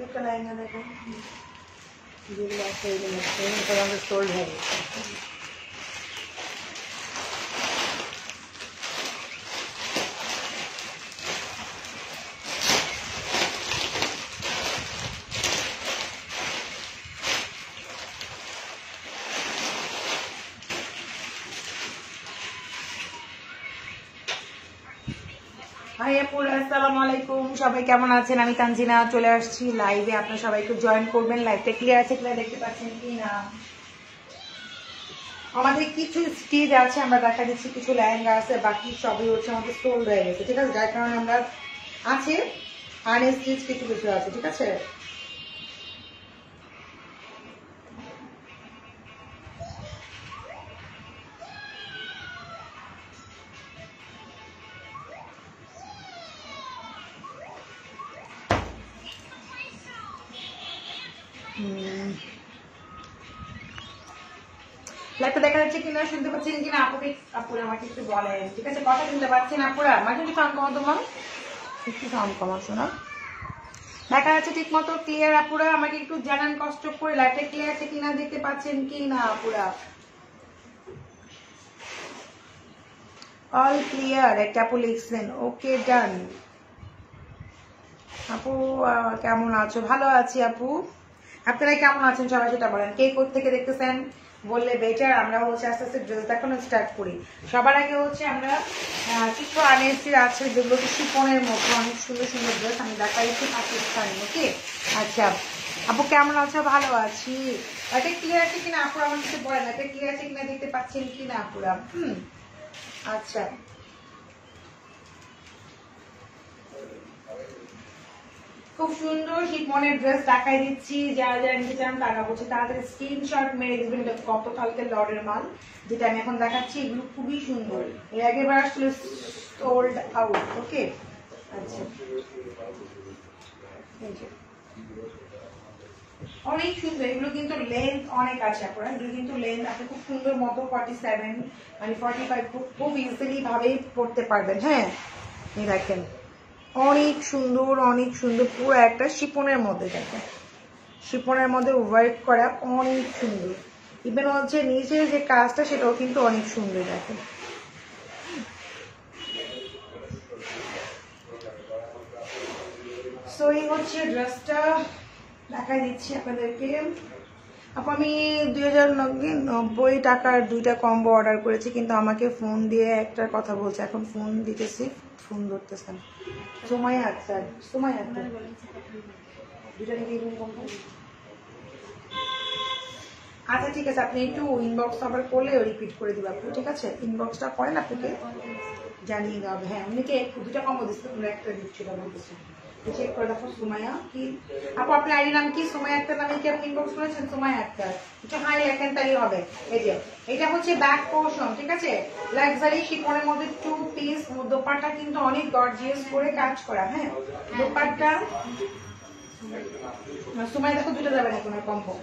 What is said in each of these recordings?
একটা লাইন দেখেন যেগুলো আছে এইগুলো আমাদের সোল্ড হয়ে গেছে। আসসালামু আলাইকুম, সবাই কেমন আছেন? আমি তানজিনা চলে আসছি লাইভে। আপনারা সবাই একটু জয়েন করবেন। লাইভটা ক্লিয়ার আছে কিনা দেখতে পাচ্ছেন কি না? আমাদের কিছু স্টিচ আছে, আমরা দেখা দিচ্ছি, কিছু লেহেঙ্গা আছে, বাকি সবই হচ্ছে আমাদের সোল্ড হয়ে গেছে, ঠিক আছে? যার কারণে আমরা আছে আনস্টিচ কিছু কিছু আছে, ঠিক আছে? লাইভটা দেখা যাচ্ছে কিনা, শুনতে পাচ্ছেন কিনা? আপুরা আমাকে একটু বলেন, ঠিক আছে? কথা শুনতে পাচ্ছেন আপুরা? আমাকে একটু সাউন্ড কমা, তোমার একটু সাউন্ড কমা, শোনা দেখা যাচ্ছে ঠিক মতো ক্লিয়ার? আপুরা আমাকে একটু জানান কষ্ট করে লাইভটা ক্লিয়ার আছে কিনা, দেখতে পাচ্ছেন কি না আপুরা? অল ক্লিয়ার একটা আপু লিখছেন, ওকে ডান। আপু কেমন আছো? ভালো আছি আপু, আপনারা কেমন আছেন সবাই সেটা বলেন। কে কোথেকে দেখতেছেন বললে বেটার। আমরা হচ্ছে আস্তে আস্তে ড্রেস দেখানো স্টার্ট করি। সবার আগে হচ্ছে আমরা কিছু আনএসির আছে যেগুলো শিফনের মতো অনেক সুন্দর সুন্দর ড্রেস আমি দেখাইছি পাকিস্তানি। ওকে আচ্ছা আপু কেমন আছো? ভালো আছি। এটা ক্লিয়ার আছে কিনা আপুরা আমার কিছু বলেন। এটা ক্লিয়ার আছে কিনা, দেখতে পাচ্ছেন কিনা আপুরা? আচ্ছা খুব সুন্দর শিফনের ড্রেস দেখাই দিচ্ছি। যারা যারা নিতে চান তারা হচ্ছে তাড়াতাড়ি স্ক্রিনশট মেরে দিবেন। এটা গতকালকে লর্ডের মাল, যেটা আমি এখন দেখাচ্ছি। এগুলো খুবই সুন্দর, এর আগেবার আসলে সোল্ড আউট। ওকে আচ্ছা অনেক সুন্দর। এগুলো কিন্তু লেন্থ অনেক আছে আপনারা, এগুলো কিন্তু লেন্থ আপনি খুব সুন্দর মতো 47 মানে 45 খুব ইজিলি ভাবেই পড়তে পারবেন। হ্যাঁ এই দেখেন অনেক সুন্দর, অনেক সুন্দর, পুরো একটা শিপনের মধ্যে। দেখেন শিপনের মধ্যে ওয়ার্ক করা অনেক সুন্দর। ইভেন হচ্ছে নিচের যে কাজটা সেটাও কিন্তু অনেক সুন্দর। দেখেন সো এই হচ্ছে ড্রেসটা দেখাই দিচ্ছি আপনাদেরকে। আপু আমি 2090 টাকার 2টা কম্বো অর্ডার করেছি, কিন্তু আমাকে ফোন দিয়ে একটা কথা বলছে। এখন ফোন দিতেছি, ফোন ধরতেছেন। সুমাইয়া আক্তার, সুমাইয়া আক্তার 2টা নাকি কম্বো। আচ্ছা ঠিক আছে, আপনি একটু ইনবক্স আবার করলে রিপিট করে দিবা আপনি, ঠিক আছে? ইনবক্সটা করেন, আপনাকে জানিয়ে দেওয়া হবে। হ্যাঁ উনিকে 2টা কম্বো দিচ্ছে, তোমরা একটা দিচ্ছিল বলতেছে। চেক করে দেখো সুমাইয়া কি। আপু আপনার আইডি নাম কি? সুমাইয়া আক্তার নামে কি আপনি ইনবক্স করেছেন? সুমাইয়া আক্তার একটু হাই লেখেন তাই হবে। এই যে এটা হচ্ছে ব্যাক পোর্শন, ঠিক আছে? লাক্সারি শিফনের মধ্যে 2 পিস। দোপাট্টা কিন্তু অনেক গর্জিয়াস করে কাজ করা। হ্যাঁ দোপাট্টা সুমাইয়া দেখো 2টা যাবে না কোনো কম্বো।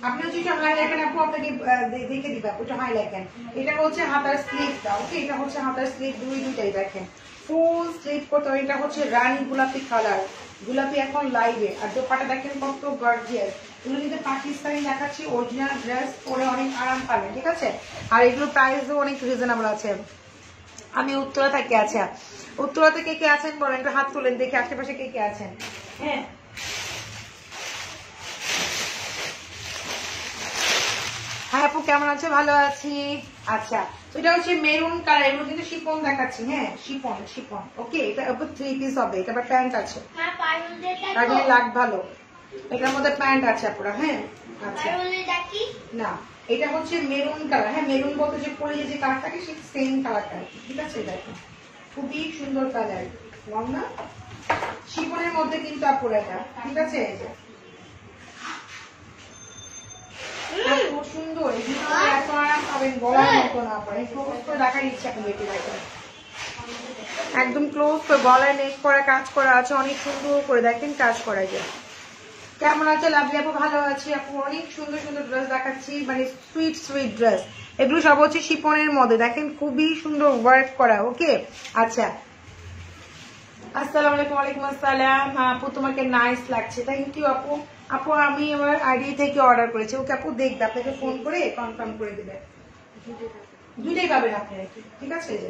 আপনি হচ্ছে একটু হাই লেখেন আপু, আপনাকে দেখে দিবা একটু হাই লেখেন। এটা হচ্ছে হাতার স্লিভটা। ওকে এটা হচ্ছে হাতার স্লিভ, দুইটাই দেখেন ফুল স্লিভ করতে হবে। এটা হচ্ছে রানী গোলাপি কালার, গোলাপি এখন লাইভে। আর দোপাট্টা দেখেন কত গর্জিয়াস। এগুলো কিন্তু পাকিস্তানি দেখাচ্ছি, অরিজিনাল ড্রেস পরে অনেক আরাম পাবেন, ঠিক আছে? আর এগুলো প্রাইসও অনেক রিজনেবল আছে। আমি উত্তরা থেকে। আচ্ছা উত্তরা থেকে কে আছেন বলেন, একটা হাত তুলেন দেখি আশেপাশে কে কে আছেন। হ্যাঁ হ্যাঁ আপু কেমন আছে? ভালো আছি। আচ্ছা এটা হচ্ছে মেরুন কালার, এগুলো কিন্তু শিফন দেখাচ্ছি। হ্যাঁ শিফন শিফন। ওকে এটা 3 পিস হবে। এটা আবার প্যান্ট আছে, লাগ ভালো। এটার মধ্যে প্যান্ট আছে আপুরা। হ্যাঁ আচ্ছা না এটা হচ্ছে মেরুন কালার। হ্যাঁ মেরুন বলতে যে পরে যে কালার থাকে সেই সেম কালারটা, ঠিক আছে? দেখুন খুবই সুন্দর কালার, রং না শিফনের মধ্যে কিন্তু আপুরা এটা, ঠিক আছে? সুন্দর এত আরাম পাবেন বলার মতো না। পারে ক্লোজ করে দেখার ইচ্ছা আপনাদেরকে। দেখেন একদম ক্লোজ করে গলায় নেক করা কাজ করা আছে, অনেক সুন্দর করে দেখেন কাজ করা যায়। কেমন আছে লাভলি আপু? ভালো আছি আপু। অনেক সুন্দর সুন্দর ড্রেস দেখাচ্ছি, মানে সুইট সুইট ড্রেস। এগুলো সব হচ্ছে শিফনের মধ্যে, দেখেন খুবই সুন্দর ওয়ার্ক করা। ওকে আচ্ছা আসসালামু আলাইকুম। ওয়ালাইকুম আসসালাম। আপু তোমাকে নাইস লাগছে, থ্যাংক ইউ আপু। আপু আমি আমার আইডি থেকে অর্ডার করেছি, ওকে আপু দেখবে, আপনাকে ফোন করে কনফার্ম করে দিবে। দুইটাই পাবেন আপনি, ঠিক আছে। যে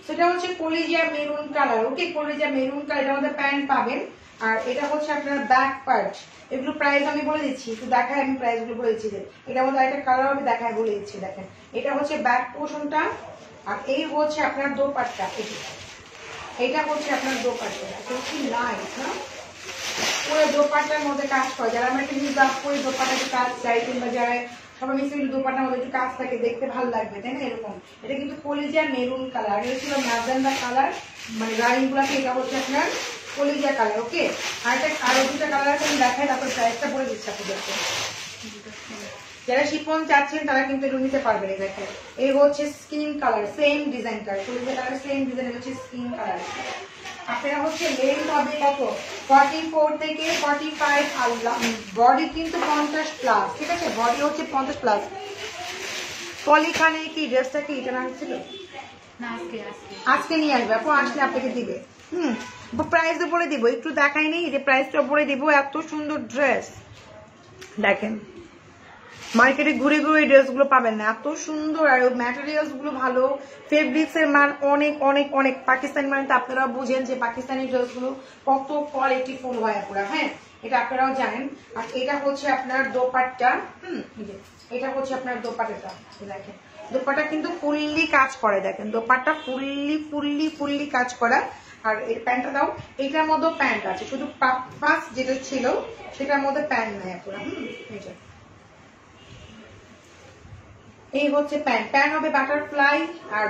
সেটা হচ্ছে কলিজিয়া মেরুন কালার, ওকে কলিজিয়া মেরুন কালার, এটার মধ্যে প্যান্ট পাবেন। আর এটা হচ্ছে আপনার ব্যাক পার্ট। এগুলো প্রাইস আমি বলে দিচ্ছি, একটু দেখায়, আমি প্রাইস গুলো বলে দিচ্ছি। যে এটার মধ্যে একটা কালার আমি দেখায় বলে দিচ্ছি। দেখেন এটা হচ্ছে ব্যাক পোর্শনটা, আর এই হচ্ছে আপনার দোপাট্টা। এটা হচ্ছে আপনার দোপাট্টা, কি নাইস না? পুরো দোপাট্টার মধ্যে কাজ করে, যারা আমরা একটু নিউজ করে দোপাট্টাতে কাজ চাই, কিংবা যারা সবাই মিশে দোপাট্টার মধ্যে একটু কাজ থাকে, দেখতে ভালো লাগবে, তাই না? এরকম এটা কিন্তু কলিজা মেরুন কালার, এটা ছিল ম্যাজেন্ডা কালার, মানে রানিং গুলাকে। এটা হচ্ছে আপনার কলিজা কালার, ওকে। আর এটা আরো দুটা কালার আছে, আমি দেখাই, তারপর প্রাইসটা বলে দিচ্ছি আপনাদেরকে। যারা শিফন চাচ্ছেন তারা কিন্তু এটা নিতে পারবেন। এই দেখেন এই হচ্ছে স্কিন কালার, সেম ডিজাইনটা, কলিজা কালার সেম ডিজাইন হচ্ছে স্কিন কালার। আপনারা হচ্ছে লেন্থ হবে কত, 44 থেকে 45, আর বডি কিন্তু 50 প্লাস, ঠিক আছে। বডি হচ্ছে 50 প্লাস। পলি খানে কি ড্রেসটা কি এটা ছিল না, আজকে নিয়ে আসবে আপু, আসলে আপনাকে দিবে। প্রাইসও বলে দিব, একটু দেখাই নেই যে প্রাইসটা বলে দিব। এত সুন্দর ড্রেস দেখেন, মার্কেটে ঘুরে ঘুরে এই ড্রেসগুলো পাবেন না, এত সুন্দর। আর ম্যাটেরিয়ালস গুলো ভালো, ফেব্রিক্স এর মান অনেক অনেক অনেক। পাকিস্তানি মানে তো আপনারা বুঝেন যে পাকিস্তানি ড্রেসগুলো কত কোয়ালিটি ফুল হয় পুরা, হ্যাঁ, এটা আপনারাও জানেন। আর এটা হচ্ছে আপনার দোপাট্টা, এটা হচ্ছে আপনার দোপাট্টাটা। দেখেন দোপাট্টা কিন্তু ফুললি কাজ করে, দেখেন দোপাট্টা ফুললি ফুললি ফুললি কাজ করা। আর এর প্যান্টটা দাও, এটার মধ্যেও প্যান্ট আছে, শুধু ফার্স্ট যেটা ছিল সেটার মধ্যে প্যান্ট নেই পুরা। এটা এই হচ্ছে প্যান্ট, প্যান্ট হবে বাটারফ্লাই, আর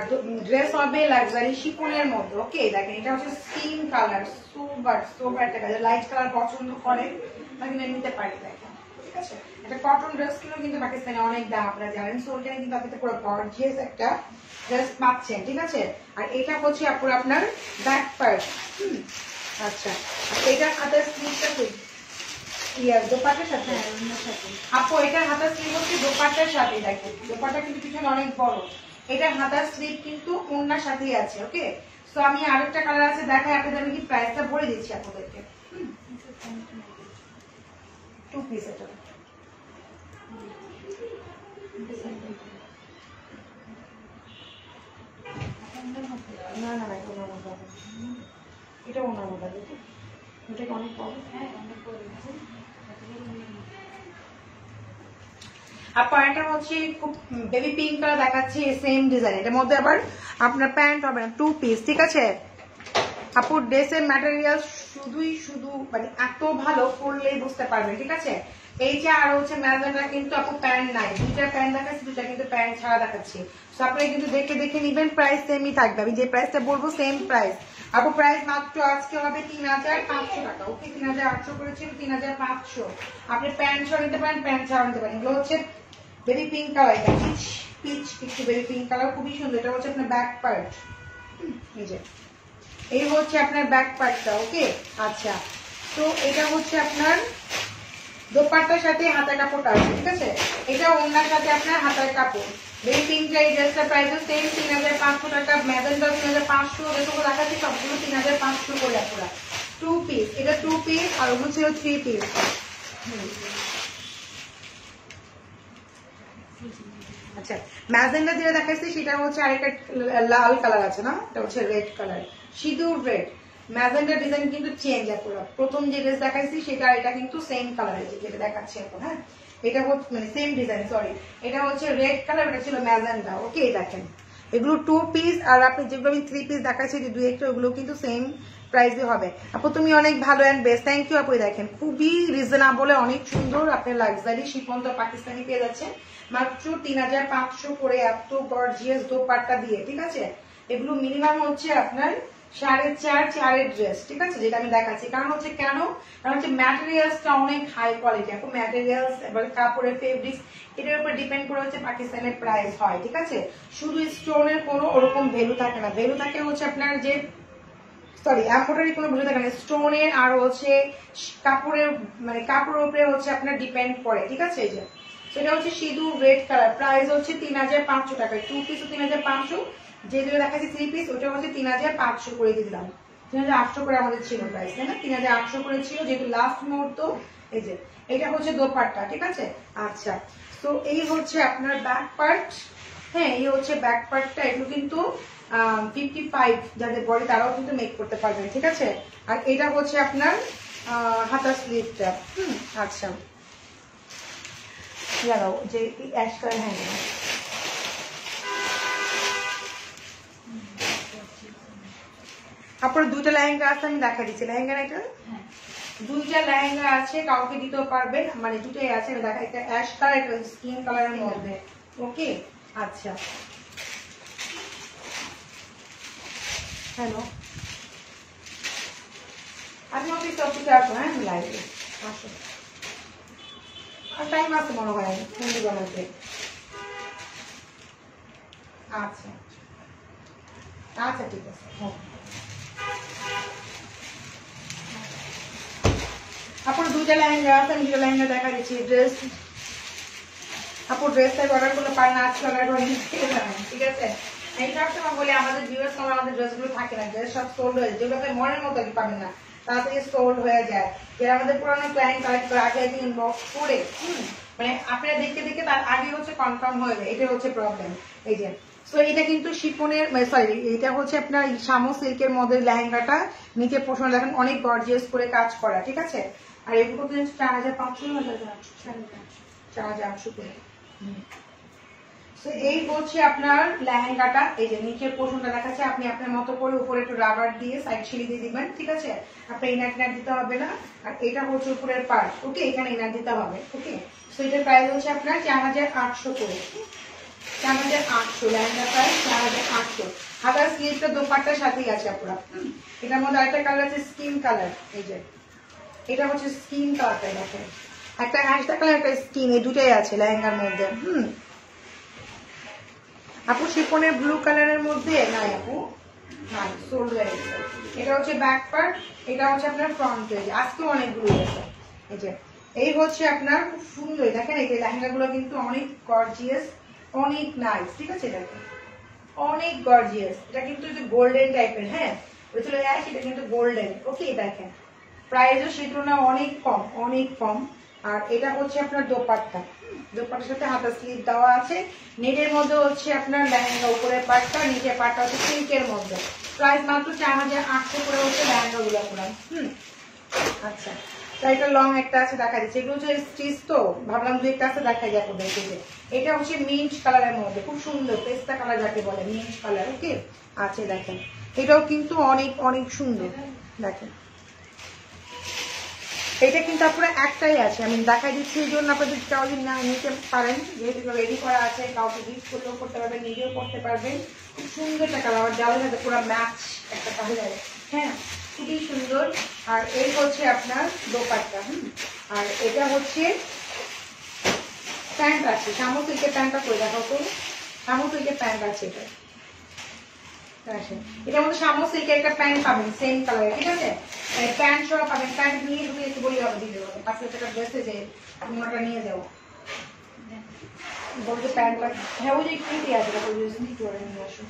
ড্রেস হবে লাক্সারি শিফনের মধ্যে, ওকে। দেখেন এটা হচ্ছে স্কিন কালার, সোবার সোবার একটা কালার, লাইট কালার পছন্দ করেন তাহলে নিতে পারি। দেখেন ঠিক আছে, এটা কটন ড্রেস কিন্তু পাকিস্তানে অনেক দাম, আপনারা জানেন। সোলটা কিন্তু আপনি পুরো গর্জিয়াস একটা ড্রেস পাচ্ছেন, ঠিক আছে। আর এটা হচ্ছে আপনার ব্যাক পার্ট, আচ্ছা। এটা হাতের স্লিভটা কই, দোপাট্টার সাথে আপু, এটার হাতার স্লিভ হচ্ছে দোপাট্টার সাথে। দেখেন দোপাট্টা কিন্তু পিছনে অনেক বড়, এটার হাতার স্লিভ কিন্তু ওড়নার সাথেই আছে, ওকে। তো আমি আরেকটা কালার আছে দেখাই আপনাদের, আমি কি প্রাইসটা বলে দিচ্ছি আপনাদেরকে। 2 পিস এটা, না না না, এটা ওড়নার মধ্যে, এটা অনেক বড়, হ্যাঁ অনেক বড়। আপা এটা হচ্ছে খুব বেবি পিঙ্ক কালার দেখাচ্ছি, সেম ডিজাইন। এটার মধ্যে আবার আপনার প্যান্ট হবে না, 2 পিস, ঠিক আছে। আপু ড্রেসের ম্যাটেরিয়াল শুধু মানে এত ভালো, পরলেই বুঝতে পারবেন, ঠিক আছে। এই যে আর হচ্ছে ম্যাজেন্ডা কিন্তু আপু প্যান্ট নাই, দুইটা প্যান্ট দেখাচ্ছি, দুইটা কিন্তু প্যান্ট ছাড়া দেখাচ্ছি। তো আপনারা কিন্তু দেখে দেখে নিবেন, প্রাইস সেমই থাকবে, আমি যে প্রাইসটা বলবো সেম প্রাইস। আপু প্রাইস মাত্র আজকে হবে 3500 টাকা, ওকে। 3800 করেছিল, 3500। আপনি প্যান্ট ছাড়া নিতে পারেন, প্যান্ট ছাড়া নিতে পারেন। এগুলো হচ্ছে বেবি পিঙ্ক কালার, এটা পিচ পিচ একটু বেবি পিঙ্ক কালার, খুবই সুন্দর। এটা হচ্ছে আপনার ব্যাক পার্ট, এই যে এই হচ্ছে আপনার ব্যাক পার্টটা, ওকে। আচ্ছা, তো এটা হচ্ছে আপনার দোপাট্টার সাথে হাতের কাপড়টা আছে, ঠিক আছে। এটা ওড়নার সাথে আপনার হাতের কাপড়। বেবি পিঙ্কটা এই ড্রেসটার প্রাইস সেম 3500 টাকা, ম্যাজেন্ডা 3500, যেগুলো দেখাচ্ছি সবগুলো 3500 করে আপনারা। 2 পিস, এটা 2 পিস, আর ওগুলো ছিল 3 পিস। আচ্ছা, ম্যাজেন্ডা যেটা দেখাচ্ছি সেটা হচ্ছে আরেকটা লাল কালার আছে না, এটা হচ্ছে রেড কালার, সিঁদুর রেড। ম্যাজেন্ডা ডিজাইন কিন্তু চেঞ্জ এখন, প্রথম যে ড্রেস দেখাইছি সেটা এটা কিন্তু সেম কালার, যেটা দেখাচ্ছি এখন, হ্যাঁ। এটা হচ্ছে মানে সেম ডিজাইন, সরি, এটা হচ্ছে রেড কালার, এটা ছিল ম্যাজেন্ডা, ওকে। দেখেন এগুলো 2 পিস, আর আপনি যেগুলো আমি 3 পিস দেখাচ্ছি যে 2-1টা, ওগুলো কিন্তু সেম প্রাইসে হবে। আপু তুমি অনেক ভালো অ্যান্ড বেস্ট, থ্যাংক ইউ আপু। দেখেন খুবই রিজনেবল, অনেক সুন্দর, আপনি লাক্সারি শিফন তো পাকিস্তানি পেয়ে যাচ্ছেন মাত্র 3500 করে, এত গর্জিয়াস দোপাট্টা দিয়ে, ঠিক আছে। এগুলো মিনিমাম হচ্ছে আপনার 4.5 ড্রেস, ঠিক আছে, যেটা আমি দেখাচ্ছি। কারণ হচ্ছে ম্যাটেরিয়ালসটা অনেক হাই কোয়ালিটি, এখন ম্যাটেরিয়ালস এবার কাপড়ের ফেব্রিক্স এটার উপর ডিপেন্ড করে হচ্ছে পাকিস্তানের প্রাইস হয়, ঠিক আছে। শুধু স্টোনের কোনো ওরকম ভ্যালু থাকে না, ভ্যালু থাকে হচ্ছে আপনার যে সরি এম্ব্রয়ডারি কোনো ভ্যালু থাকে না, স্টোনের আর হচ্ছে কাপড়ের, মানে কাপড়ের উপরে হচ্ছে আপনার ডিপেন্ড করে, ঠিক আছে। এই যে সেটা হচ্ছে সিঁদুর রেড কালার, প্রাইস হচ্ছে 3500 টাকা, 2 পিসও 3500, যেগুলো দেখাচ্ছি 3 পিস ওটা হচ্ছে 3500 করে দিয়ে দিলাম। 3800 করে আমাদের ছিল প্রাইস, তাই না? 3800 করে ছিল, যেহেতু লাস্ট মুহূর্ত। এই যে এটা হচ্ছে দোপাট্টা, ঠিক আছে? আচ্ছা, তো এই হচ্ছে আপনার ব্যাক পার্ট। হ্যাঁ, এই হচ্ছে ব্যাক পার্টটা। এগুলো কিন্তু 55 যাদের বডি তারাও কিন্তু মেক করতে পারবেন, ঠিক আছে? আর এটা হচ্ছে আপনার হাতার স্লিভটা। আচ্ছা, দাঁড়াও যে অ্যাশ কালার, হ্যাঁ আপনার দুইটা লেহেঙ্গা আছে, আমি দেখা দিচ্ছি লেহেঙ্গা। এটা দুইটা লেহেঙ্গা আছে, কাউকে দিতেও পারবেন, মানে দুটোই আছে। আমি দেখা, একটা অ্যাশ কালার, একটা স্কিন কালারের মধ্যে। ওকে, আচ্ছা, হ্যালো, আপনি অফিস অফিসে আসো, হ্যাঁ লাইভে আসো, আর টাইম আছে মনে হয় হিন্দি বানাতে। আচ্ছা আচ্ছা, ঠিক আছে। আপনার দুইটা লেহেঙ্গা আছে, আমি দুটো লেহেঙ্গা দেখা দিচ্ছি। ড্রেস আপনার ড্রেসটা অর্ডার করলে পারেন, আজকে অর্ডার করে নিতে যাবেন, ঠিক আছে? এই সবসময় বলি আমাদের ভিউয়ার্স সময় আমাদের ড্রেসগুলো থাকে না, ড্রেস সব সোল্ড হয়ে যায়, যেগুলোকে মনের মতো কি পাবেন না, তাড়াতাড়ি সোল্ড হয়ে যায়। যারা আমাদের পুরোনো ক্লায়েন্ট কালেক্ট করে আগে ইনবক্স করে, মানে আপনারা দেখতে দেখতে তার আগে হচ্ছে কনফার্ম হয়ে যায়, এটা হচ্ছে প্রবলেম। এই যে তো এটা কিন্তু শিফনের, সরি, এটা হচ্ছে আপনার শামু সিল্কের মধ্যে লেহেঙ্গাটা, নিচে পোষণ দেখেন অনেক গর্জিয়াস করে কাজ করা, ঠিক আছে? আর এগুলো 4500 4800 করে। এই হচ্ছে আপনার লেহেঙ্গাটা। এই যে নিচের পোর্শনটা দেখাচ্ছে, আপনি আপনার মতো করে উপরে একটু রাবার দিয়ে সাইড সিঁড়ি দিয়ে দিবেন, ঠিক আছে? আপনার ইনার টিনার দিতে হবে না। আর এটা হচ্ছে উপরের পার্ট, ওকে, এখানে ইনার দিতে হবে, ওকে। তো এটার প্রাইস হচ্ছে আপনার 4800 করে, 4800 লেহেঙ্গা প্রাইস 4800। হাতার স্লিভটা দোপাট্টার সাথেই আছে আপনার। এটার মধ্যে আরেকটা কালার আছে স্কিন কালার। এই যে এটা হচ্ছে স্কিন কালারটা, দেখেন একটা অ্যাশটা কালার, একটা স্কিন, এই দুটাই আছে লেহেঙ্গার মধ্যে। আপু শিফনের ব্লু কালারের মধ্যে নাই আপু, নাই, সোল্ড হয়ে গেছে। এটা হচ্ছে ব্যাক পার্ট, এটা হচ্ছে আপনার ফ্রন্ট পেজ। আজকে অনেকগুলো আছে। এই যে এই হচ্ছে আপনার খুব সুন্দর, দেখেন এই যে লেহেঙ্গাগুলো কিন্তু অনেক গর্জিয়াস, অনেক নাইস, ঠিক আছে? দেখেন অনেক গর্জিয়াস। এটা কিন্তু গোল্ডেন টাইপের, হ্যাঁ ওই চলে যায়, সেটা কিন্তু গোল্ডেন, ওকে। দেখেন প্রাইসও সেই তুলনায় অনেক কম, অনেক কম। আর এটা হচ্ছে আপনার দোপাট্টা, দোপাট্টার সাথে হাতা স্লিভ দেওয়া আছে। নেটের মধ্যে হচ্ছে আপনার লেহেঙ্গা, উপরের পাটটা, নিচের পাটটা হচ্ছে সিল্কের মধ্যে। প্রাইস মাত্র 4800 করে হচ্ছে লেহেঙ্গা গুলো আপনার। আচ্ছা, তাই এটা লং একটা আছে, দেখা দিচ্ছে। এগুলো হচ্ছে স্টিচ, তো ভাবলাম দুই একটা আছে দেখাই যাবো। দেখে যে এটা হচ্ছে মিন্ট কালারের মধ্যে, খুব সুন্দর পেস্তা কালার যাকে বলে, মিন্ট কালার, ওকে। আছে দেখেন, এটাও কিন্তু অনেক অনেক সুন্দর। দেখেন এটা কিন্তু আপনার একটাই আছে, আমি দেখাই দিচ্ছি, এই জন্য আপনাদের কাউকে না নিতে পারেন, যেহেতু রেডি করা আছে, কাউকে গিফট করলেও করতে পারবেন, নিজেও করতে পারবেন। খুব সুন্দর একটা কালার, আমার জালের সাথে পুরো ম্যাচ একটা কালার, হ্যাঁ খুবই সুন্দর। আর এই হচ্ছে আপনার দোপাট্টা। আর এটা হচ্ছে প্যান্ট আছে, শামু সিল্কের প্যান্টটা করে দেখাও তো, শামু সিল্কের প্যান্ট আছে এটা। এটার মধ্যে শামু সিল্কের একটা প্যান্ট পাবেন সেম কালারের, ঠিক আছে? প্যান্ট সহ পাবেন। প্যান্ট নিয়ে ঢুকে একটু বলি হবে, দিতে হবে 5 টাকা ড্রেসে যে তোমরা নিয়ে যাও, বলতে প্যান্ট লাগবে। হ্যাঁ ওই যে কিনতে আছে, নিয়ে আসো।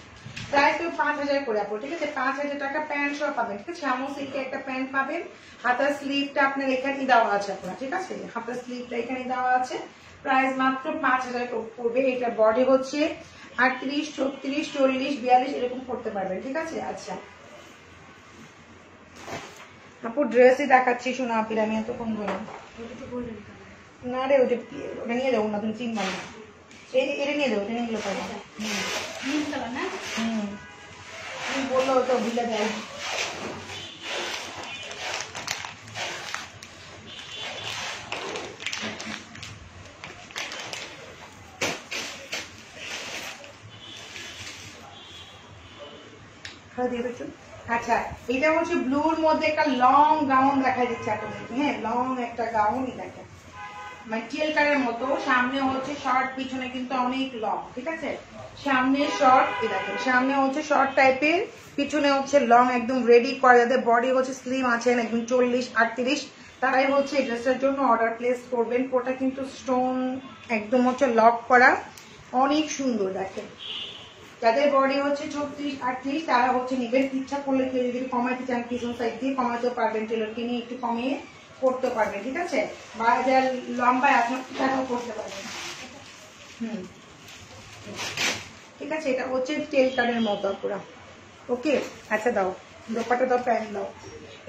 প্রায় তো 5000 করে আপু, ঠিক আছে? 5000 টাকা প্যান্ট সহ পাবেন, ঠিক আছে? শামু সিল্কের একটা প্যান্ট পাবেন। হাতার স্লিভটা আপনার এখানেই দেওয়া আছে আপনার, ঠিক আছে? হাতার স্লিভটা এখানে দেওয়া আছে। প্রাইস মাত্র 5000 পড়বে। এটা বডি হচ্ছে 38, 36, 40, 42 এরকম করতে পারবেন, ঠিক আছে? আচ্ছা আপু ড্রেসই দেখাচ্ছি, শোনো আপির, আমি এতক্ষণ বললাম না রে, ওটা নিয়ে যাবো না, তুমি চিনবা না, এটা নিয়ে যাবো, এটা নিয়ে গেলে পাবো। তুমি বললো তো ভুলে দেয়। আচ্ছা এটা হচ্ছে ব্লুর মধ্যে একটা লং গাউন দেখা দিচ্ছে আপনাদেরকে, হ্যাঁ লং একটা গাউনই দেখেন, মানে চেলকারের মতো। সামনে হচ্ছে শর্ট, পিছনে কিন্তু অনেক লং, ঠিক আছে? সামনে শর্ট, এই দেখেন সামনে হচ্ছে শর্ট টাইপের, পিছনে হচ্ছে লং, একদম রেডি করা। যাদের বডি হচ্ছে স্লিম আছেন, একদম 40, 38, তারাই হচ্ছে এই ড্রেসটার জন্য অর্ডার প্লেস করবেন। ওটা কিন্তু স্টোন একদম হচ্ছে লক করা, অনেক সুন্দর। দেখেন যাদের বডি হচ্ছে 36-38 তারা হচ্ছে নেবেন। ইচ্ছা করলে কেউ যদি কমাইতে চান পিছন সাইড দিয়ে কমাতেও পারবেন, টেলরকে নিয়ে একটু কমিয়ে করতে পারবেন, ঠিক আছে। বা যারা লম্বায় আপনার টাকাও করতে পারবেন। ঠিক আছে, এটা হচ্ছে টেল কার্ডের মতো পুরো। ওকে, আচ্ছা দাও দোপাটা দাও, প্যান্ট দাও।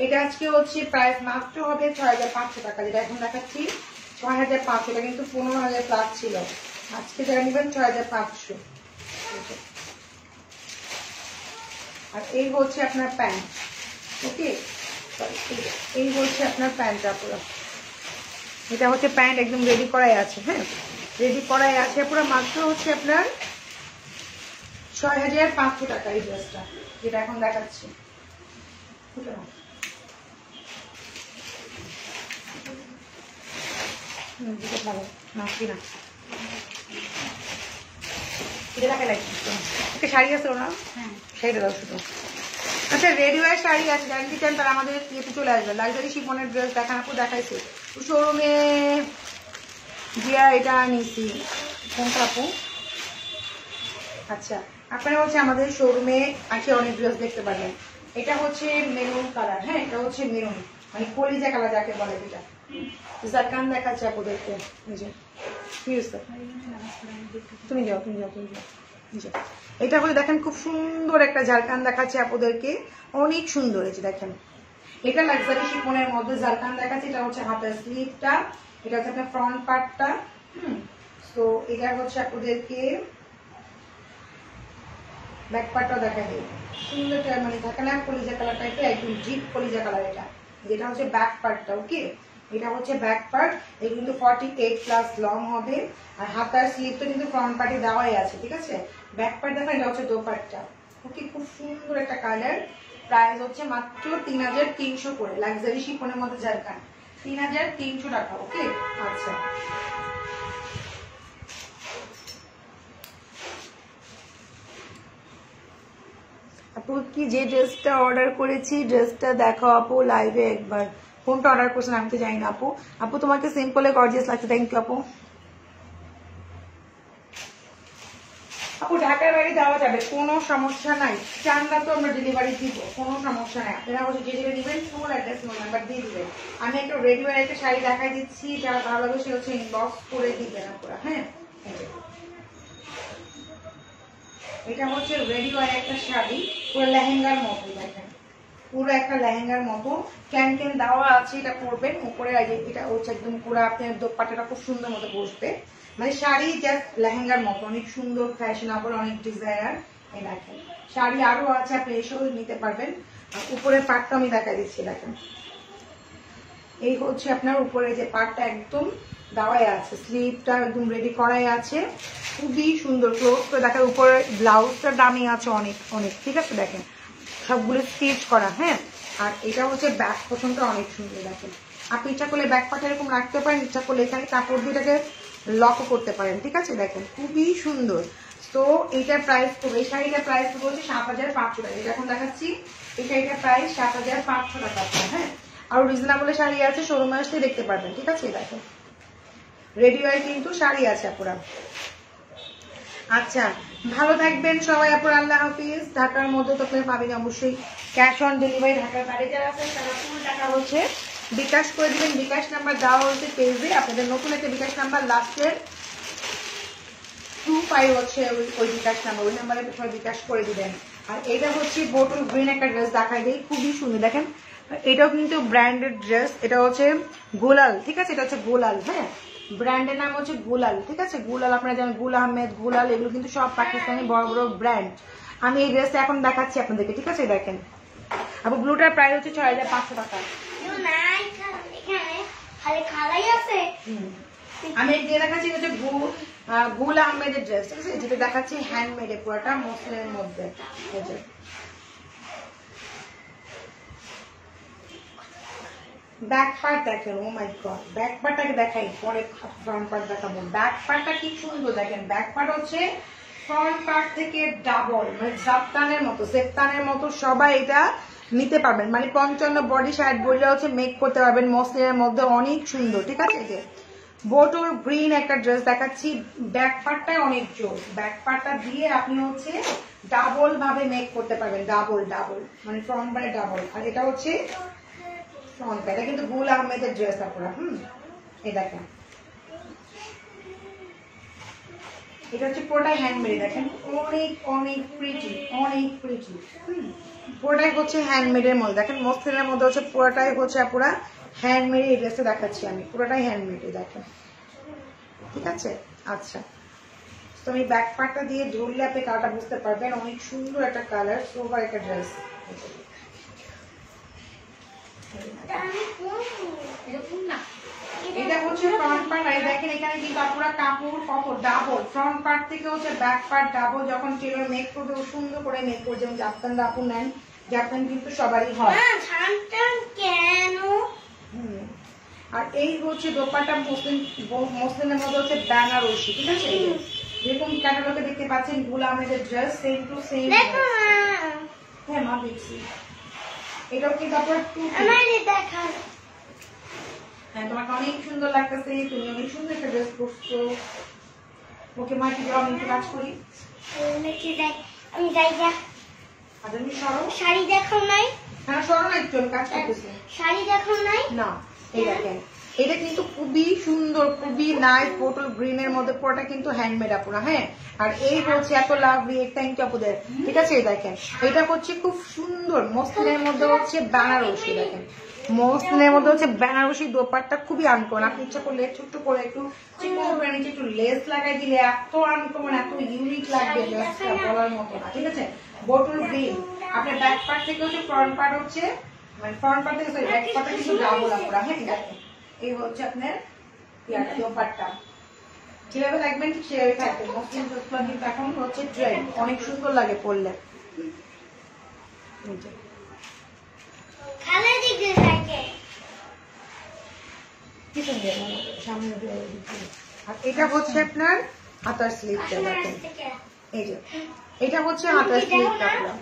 এটা আজকে হচ্ছে প্রাইস মাত্র হবে 6500 টাকা, যেটা এখন দেখাচ্ছি 6500, এটা কিন্তু 15000 প্লাস ছিল। আজকে যারা নেবেন 6500। আর এই হচ্ছে আপনার প্যান্ট। ওকে, এই হচ্ছে আপনার প্যান্টটা পুরো। এটা হচ্ছে প্যান্ট, একদম রেডি করাই আছে। হ্যাঁ, রেডি করাই আছে পুরো। মাত্র হচ্ছে আপনার 6500 টাকা এই ড্রেসটা, যেটা এখন দেখাচ্ছি। ভালো না কিনা শাড়ি আছে ওরা, শাড়িটা দাও শুধু। আচ্ছা, রেডিওয়ার শাড়ি আছে, গ্যারান্টি চান তারা আমাদের ইয়েতে চলে আসবে। লাক্সারি শিফনের ড্রেস দেখানো দেখাইছে শোরুমে দিয়া, এটা নিছি কোনটা আপু? আচ্ছা, আপনারা হচ্ছে আমাদের শোরুমে আছে অনেক ড্রেস দেখতে পারবেন। এটা হচ্ছে মেরুন কালার। হ্যাঁ, এটা হচ্ছে মেরুন, মানে কলিজা কালার যাকে বলে। এটা জারকান দেখাচ্ছে আপনাদেরকে। তুমি যাও, তুমি যাও, তুমি যাও। এটা হচ্ছে দেখেন খুব সুন্দর একটা জারকান দেখাচ্ছে আপনাদেরকে, অনেক সুন্দর। এই যে দেখেন, এটা লাক্সারি শিফনের মধ্যে জারকান দেখাচ্ছে। এটা হচ্ছে হাতের স্লিভটা, এটা হচ্ছে আপনার ফ্রন্ট পার্টটা। তো এটা হচ্ছে আপনাদেরকে ব্যাক পার্টটা দেখা যায় সুন্দর, মানে থাকে না কলিজা কালার টাইপের, একদম ডিপ কলিজা কালার। এটা যেটা হচ্ছে ব্যাক পার্টটা। ওকে, এটা হচ্ছে ব্যাক পার্ট। এটা কিন্তু 48+ লং হবে। আর হাতার স্লিভটা কিন্তু ফ্রন্ট পার্টে দেওয়াই আছে, ঠিক আছে। ব্যাক পার্ট দেখা, এটা হচ্ছে দোপাট্টা। ওকে, খুব সুন্দর একটা কালার। প্রাইস হচ্ছে মাত্র 3300 করে, লাক্সারি শিফনের মধ্যে জারকান 3300 টাকা। ওকে, আচ্ছা আপু কি যে ড্রেসটা অর্ডার করেছি ড্রেসটা দেখো আপু লাইভে একবার। কোনটা অর্ডার করছেন আমি তো জানি না আপু। আপু তোমাকে সিম্পলে গর্জিয়াস লাগছে, থ্যাংক ইউ আপু। আপু ঢাকার বাইরে যাওয়া যাবে, কোনো সমস্যা নাই। চান্দা তো আমরা ডেলিভারি দিব, কোনো সমস্যা নাই। আপনারা হচ্ছে যে যেটা নেবেন ফুল অ্যাড্রেস নাম্বার দিয়ে দিবেন। আমি একটা রেডিওয়ার একটা শাড়ি দেখাই দিচ্ছি, যারা ভালো লাগে সে হচ্ছে ইনবক্স করে দিবেন আপনারা। হ্যাঁ, এটা হচ্ছে রেডিওয়ার একটা শাড়ি, পুরো লেহেঙ্গার মতো। দেখেন পুরো একটা লেহেঙ্গার মতো ক্যান ক্যান দেওয়া আছে। এটা পরবেন উপরে, এটা হচ্ছে একদম পুরো আপনার দোপাট্টাটা খুব সুন্দর মতো বসবে, মানে শাড়ি জাস্ট লেহেঙ্গার মতো, অনেক সুন্দর ফ্যাশনেবল, অনেক ডিজাইনার। এই দেখেন শাড়ি আরো আছে, আপনি এসেও নিতে পারবেন। আর উপরের পাটটা আমি দেখা দিচ্ছি, দেখেন এই হচ্ছে আপনার উপরে যে পাটটা একদম দেওয়াই আছে, স্লিভটা একদম রেডি করাই আছে, খুবই সুন্দর। ক্লোজ করে দেখেন, উপরে ব্লাউজটা দামি আছে অনেক অনেক, ঠিক আছে। দেখেন সবগুলো স্টিচ করা। হ্যাঁ, আর এটা হচ্ছে ব্যাক পোর্শনটা অনেক সুন্দর। দেখেন আপনি ইচ্ছা করলে ব্যাক পার্টে এরকম রাখতে পারেন, ইচ্ছা করলে এখানে কাপড় দিয়ে এটাকে লকও করতে পারেন, ঠিক আছে। দেখেন খুবই সুন্দর। তো এইটার প্রাইস করবে, এই শাড়িটার প্রাইস করবে হচ্ছে 7500 টাকা। এটা এখন দেখাচ্ছি, এই শাড়িটার প্রাইস 7500 টাকা। হ্যাঁ, আরো রিজনেবল শাড়ি আছে, শোরুমে আসলে দেখতে পারবেন, ঠিক আছে। দেখেন রেডিওয়ার কিন্তু শাড়ি আছে আপুরা। আচ্ছা, ভালো থাকবেন সবাই আপুরা, আল্লাহ হাফিজ। ঢাকার মধ্যে তো আপনি পাবেন অবশ্যই ক্যাশ অন ডেলিভারি। ঢাকার বাইরে যারা আছেন তারা ফুল টাকা হচ্ছে বিকাশ করে দিবেন। বিকাশ নাম্বার দেওয়া হচ্ছে পেজে, আপনাদের নতুন একটা বিকাশ নাম্বার লাস্টের 25 হচ্ছে ওই বিকাশ নাম্বার, ওই নাম্বারে সবাই বিকাশ করে দিবেন। আর এটা হচ্ছে বোটল গ্রিন একটা ড্রেস দেখাই দেয়, খুবই সুন্দর। দেখেন এটাও কিন্তু ব্র্যান্ডেড ড্রেস, এটা হচ্ছে গোলাল, ঠিক আছে। এটা হচ্ছে গোলাল। হ্যাঁ, ব্র্যান্ডের নাম হচ্ছে গোলাল, ঠিক আছে। গোলাল আপনারা জানেন, গুল আহমেদ, গোলাল, এগুলো কিন্তু সব পাকিস্তানি বড় বড় ব্র্যান্ড। আমি এই ড্রেসটা এখন দেখাচ্ছি আপনাদেরকে, ঠিক আছে। দেখেন আপু ব্লুটার প্রাইস হচ্ছে 6500 টাকা। আমি যে দেখাচ্ছি হচ্ছে গুল আহমেদের ড্রেস, ঠিক আছে। যেটা দেখাচ্ছি হ্যান্ডমেড, পুরোটা মসলিনের মধ্যে। ব্যাক পার্ট দেখেন, ও মাই গড, ব্যাক পার্টটাকে দেখাই, পরে ফ্রন্ট পার্ট দেখাবো। ব্যাক পার্টটা কি সুন্দর দেখেন। ব্যাক পার্ট হচ্ছে ফ্রন্ট পার্ট থেকে ডাবল, মানে জাফতানের মতো, সেফতানের মতো সবাই এটা নিতে পারবেন। মানে 55 বডি শার্ট বললে হচ্ছে মেক করতে পারবেন মসলিনের মধ্যে, অনেক সুন্দর, ঠিক আছে। বোটল গ্রিন একটা ড্রেস দেখাচ্ছি, ব্যাক পার্টটাই অনেক জোর, ব্যাক পার্টটা দিয়ে আপনি হচ্ছে ডাবল ভাবে মেক করতে পারবেন, ডাবল মানে ফ্রন্ট পার্টে ডাবল। আর এটা হচ্ছে ফ্রন্ট পার্ট, এটা কিন্তু গুল আহমেদের ড্রেস আপনারা। এই দেখেন এটা হচ্ছে পুরোটাই হ্যান্ডমেড, দেখেন অনেক অনেক প্রিটি, অনেক প্রিটি। পুরোটাই হচ্ছে হ্যান্ডমেডের মধ্যে, দেখেন মসলিনের মধ্যে হচ্ছে পুরোটাই হচ্ছে পুরা হ্যান্ডমেড। এই ড্রেসটা দেখাচ্ছি আমি, পুরোটাই হ্যান্ডমেড দেখেন, ঠিক আছে। আচ্ছা, তো আমি ব্যাক পার্টটা দিয়ে ধরলে আপনি কালারটা বুঝতে পারবেন, অনেক সুন্দর একটা কালার, সোভার একটা ড্রেস। এটা হচ্ছে ফ্রন্ট পার্ট, আর দেখেন এখানে কিন্তু পুরো কাপড় ডাবল, ফ্রন্ট পার্ট থেকে হচ্ছে ব্যাক পার্ট ডাবল। যখন টেলার মেক করবে ও সুন্দর করে মেক করবে, যেমন জাফরান আপু নেন, জাফরান কিন্তু সবারই হয়। কেন? আর এই হচ্ছে দোপাট্টা মসলিনের মধ্যে হচ্ছে বেনারসি, ঠিক আছে। যেরকম ক্যাটালগে দেখতে পাচ্ছেন গুল আহমেদের ড্রেস, সেম টু সেম। হ্যাঁ মা দেখছি, এটাও কিন্তু আপনার হ্যাঁ তোমাকে অনেক সুন্দর লাগতেছে, তুমি অনেক সুন্দর একটা ড্রেস করছো। ওকে মা কি আমি একটু কাজ করি, আমি যাই যা। আর তুমি সরো, শাড়ি দেখাও নাই? হ্যাঁ সরো না একটু, আমি কাজ করতেছি। শাড়ি দেখাও নাই? না, এই দেখেন এটা কিন্তু খুবই সুন্দর, খুবই নাইস, বোটল গ্রিনের মধ্যে, পুরোটা কিন্তু হ্যান্ডমেড আপুরা। হ্যাঁ, আর এই হচ্ছে এত লাভলি, থ্যাংক ইউ আপুদের, ঠিক আছে। এই দেখেন এটা হচ্ছে খুব সুন্দর মসলিনের মধ্যে হচ্ছে বেনারসি, দেখেন মসলিনের মধ্যে হচ্ছে বেনারসি দোপাট্টা, খুবই আনকমন। আপনি ইচ্ছা করলে ছোট্ট করে একটু চিকন করে নিচে একটু লেস লাগাই দিলে এত আনকমন, এত ইউনিক লাগবে ড্রেসটা, বলার মতো না, ঠিক আছে। বোটল গ্রিন, আপনার ব্যাক পার্ট থেকে হচ্ছে ফ্রন্ট পার্ট হচ্ছে, মানে ফ্রন্ট পার্ট থেকে ব্যাক পার্টটা কিন্তু ডাবল আপুরা। হ্যাঁ দেখেন এই হচ্ছে আপনার দোপাট্টা, যেভাবে লাগবেন ঠিক সেভাবে থাকবে। মসলিন ড্রেসগুলো কিন্তু এখন হচ্ছে ট্রেন্ড, অনেক সুন্দর লাগে পরলে। আর এটা হচ্ছে আপনার হাতার স্লিভটা, দেখেন এই যে এটা হচ্ছে হাতার স্লিভটা আপনার।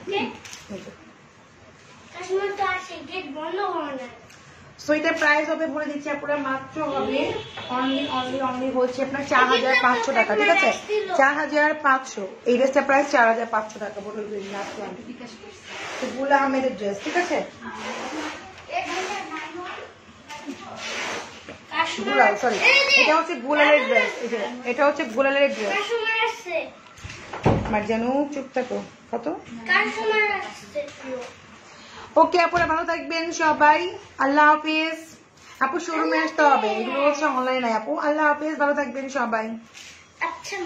সো এটা প্রাইস হবে বলে দিচ্ছি আপনারা, মাত্র হবে অনলি হচ্ছে আপনার 4500 টাকা, ঠিক আছে। 4500, এই ড্রেসটা প্রাইস 4500 টাকা। বোটল গ্রিন গুল আহমেদের ড্রেস, ঠিক আছে। সরি, এটা হচ্ছে গুলালের ড্রেস, এটা হচ্ছে গুলালের ড্রেস। আমার যেন চুপ থাকো কত। ওকে আপুরা, ভালো থাকবেন সবাই, আল্লাহ হাফিজ। আপু শোরুমে আসতে হবে, এগুলো হচ্ছে অনলাইনে আপু। আল্লাহ হাফিজ, ভালো থাকবেন সবাই। আচ্ছা।